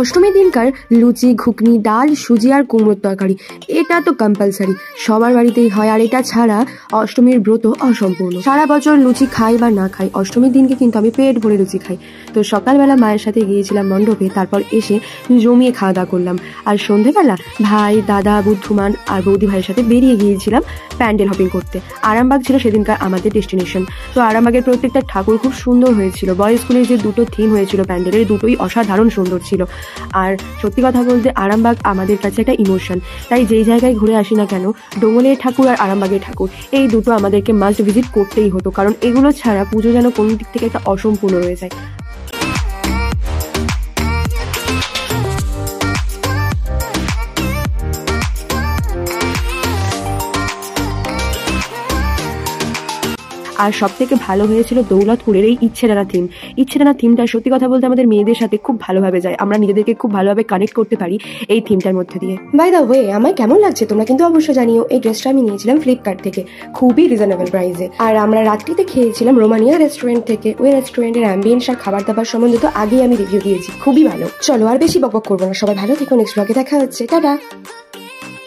অষ্টমীর দিনকার লুচি, ঘুগনি, ডাল, সুজি আর কুমড়োর তরকারি এটা তো কম্পালসারি, সবার বাড়িতেই হয়। আর এটা ছাড়া অষ্টমীর ব্রত অসম্পূর্ণ। সারা বছর লুচি খাই বা না খাই, অষ্টমীর দিনকে কিন্তু আমি পেট ভরে লুচি খাই। তো সকালবেলা মায়ের সাথে গিয়েছিলাম মণ্ডপে, তারপর এসে জমিয়ে খাওয়া দাওয়া করলাম। আর সন্ধেবেলা ভাই, দাদা, বুদ্ধুমান আর বৌদি ভাইয়ের সাথে বেরিয়ে গিয়েছিলাম প্যান্ডেল হপিং করতে। আরামবাগ ছিল সেদিনকার আমাদের ডেস্টিনেশন। তো আরামবাগের প্রত্যেকটা ঠাকুর খুব সুন্দর হয়েছিল। বয়েজ স্কুলের যে দুটো থিম হয়েছিল প্যান্ডেলের, দুটোই অসাধারণ সুন্দর ছিল। আর সত্যি কথা বলতে আরামবাগ আমাদের কাছে একটা ইমোশন। তাই যেই জায়গায় ঘুরে আসি না কেন, ডোঙ্গলের ঠাকুর আর আরামবাগের ঠাকুর এই দুটো আমাদেরকে মাস্ট ভিজিট করতেই হতো, কারণ এগুলো ছাড়া পুজো যেন কোন দিক থেকে একটা অসম্পূর্ণ রয়ে যায়। আর সব থেকে ভালো হয়েছিল দৌলতপুরের এই ইচ্ছেডানা থিম। ইচ্ছেডানা থিমটা সত্যি কথা বলতে আমাদের মেয়েদের সাথে খুব ভালোভাবে যায়। আমরা নিজেদেরকে খুব ভালোভাবে কানেক্ট করতে পারি এই থিমটার মধ্যে দিয়ে। বাই দ্য ওয়ে, আমার কেমন লাগছে তোমরা কিন্তু অবশ্যই জানিও। এই ড্রেসটা আমি নিয়েছিলাম ফ্লিপকার্ট থেকে, খুবই রিজনেবল প্রাইসে। আর আমরা রাত্রিতে খেয়েছিলাম রোমানিয়া রেস্টুরেন্ট থেকে। ওই রেস্টুরেন্টের অ্যাম্বিয়েন্স আর খাবার দাবার সম্বন্ধে তো আগেই আমি রিভিউ দিয়েছি, খুবই ভালো। চলো আর বেশি বকবক করবো না, সবাই ভালো থেকো, নেক্সট ব্লগে দেখা হচ্ছে, টাটা।